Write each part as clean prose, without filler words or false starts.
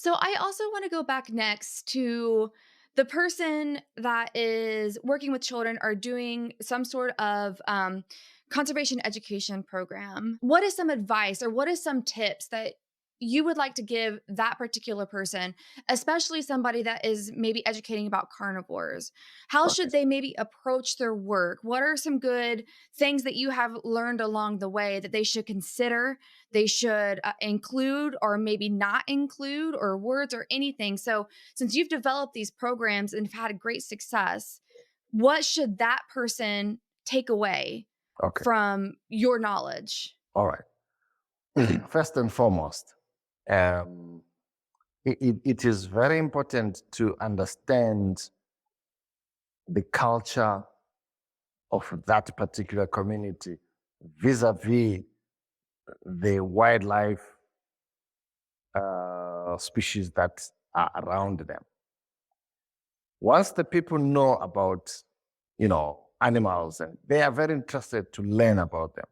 So I also want to go back next to the person that is working with children or doing some sort of conservation education program. What is some advice or what is some tips that you would like to give that particular person, especially somebody that is maybe educating about carnivores? How Okay. should they maybe approach their work? What are some good things that you have learned along the way that they should consider, they should include or maybe not include, or words or anything? So, since you've developed these programs and have had great success, what should that person take away Okay. from your knowledge? All right. First and foremost, um, it is very important to understand the culture of that particular community vis-a-vis the wildlife species that are around them. Once the people know about, animals, and they are very interested to learn about them.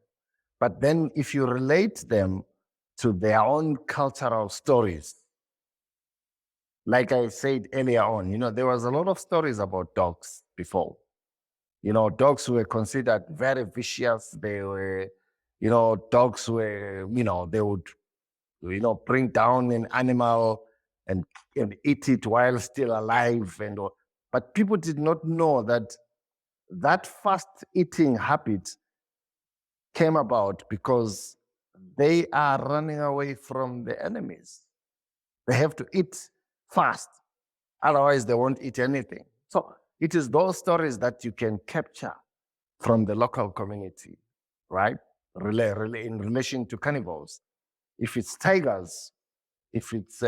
But then if you relate them to their own cultural stories, like I said earlier on, there was a lot of stories about dogs before. Dogs were considered very vicious. They were, dogs were, they would, bring down an animal and, and eat it while still alive. But people did not know that that fast eating habit came about because they are running away from the enemies. They have to eat fast, otherwise, they won't eat anything. So it is those stories that you can capture from the local community, right? In relation to carnivores. If it's tigers, if it's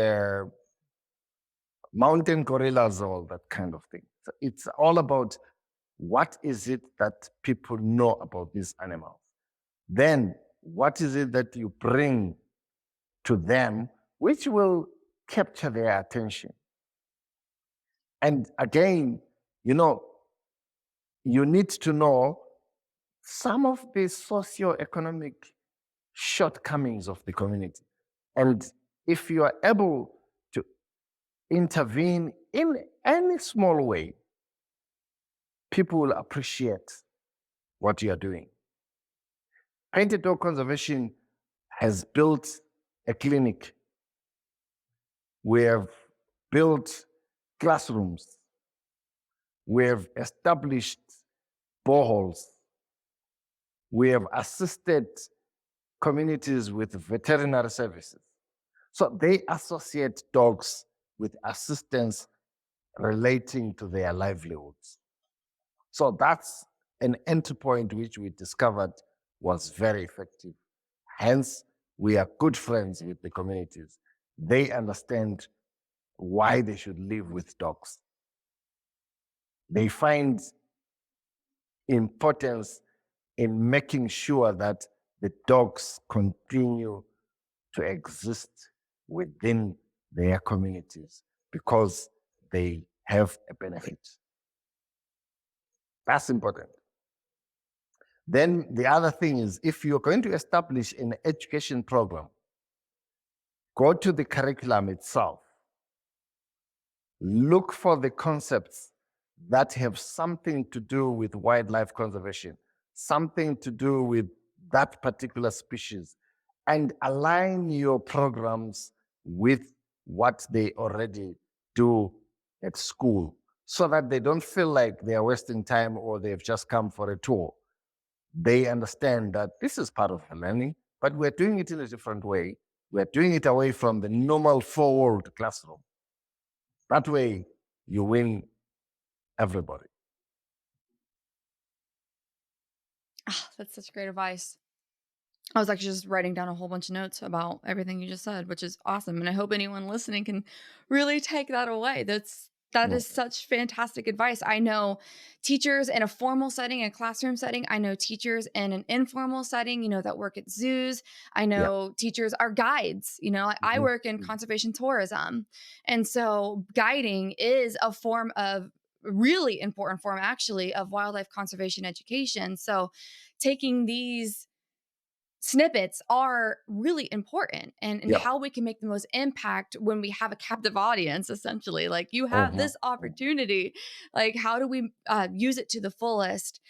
mountain gorillas, all that kind of thing. So it's all about what is it that people know about these animals. Then, what is it that you bring to them which will capture their attention? And again, you know, you need to know some of the socio-economic shortcomings of the community. And if you are able to intervene in any small way, people will appreciate what you are doing. Painted Dog Conservation has built a clinic. We have built classrooms. We have established boreholes. We have assisted communities with veterinary services. So they associate dogs with assistance relating to their livelihoods. So that's an entry point which we discovered was very effective. Hence, we are good friends with the communities. They understand why they should live with dogs. They find importance in making sure that the dogs continue to exist within their communities because they have a benefit. That's important. Then the other thing is if you're going to establish an education program, go to the curriculum itself, look for the concepts that have something to do with wildlife conservation, something to do with that particular species, and align your programs with what they already do at school so that they don't feel like they are wasting time or they've just come for a tour. They understand that this is part of the learning, but we're doing it in a different way. We're doing it away from the normal four-walled classroom. That way, you win everybody. Ah, that's such great advice. I was actually just writing down a whole bunch of notes about everything you just said, which is awesome, and I hope anyone listening can really take that away. That is Mm. such fantastic advice. I know teachers in a formal setting, a classroom setting. I know teachers in an informal setting, that work at zoos. I Yeah. know teachers are guides. Like I Mhm. work in Mhm. conservation tourism. And so guiding is a form of really important form actually of wildlife conservation education. So taking these snippets are really important, and Yeah. how we can make the most impact when we have a captive audience, essentially. Like, you have Mhm, this mhm. opportunity. Like, how do we use it to the fullest?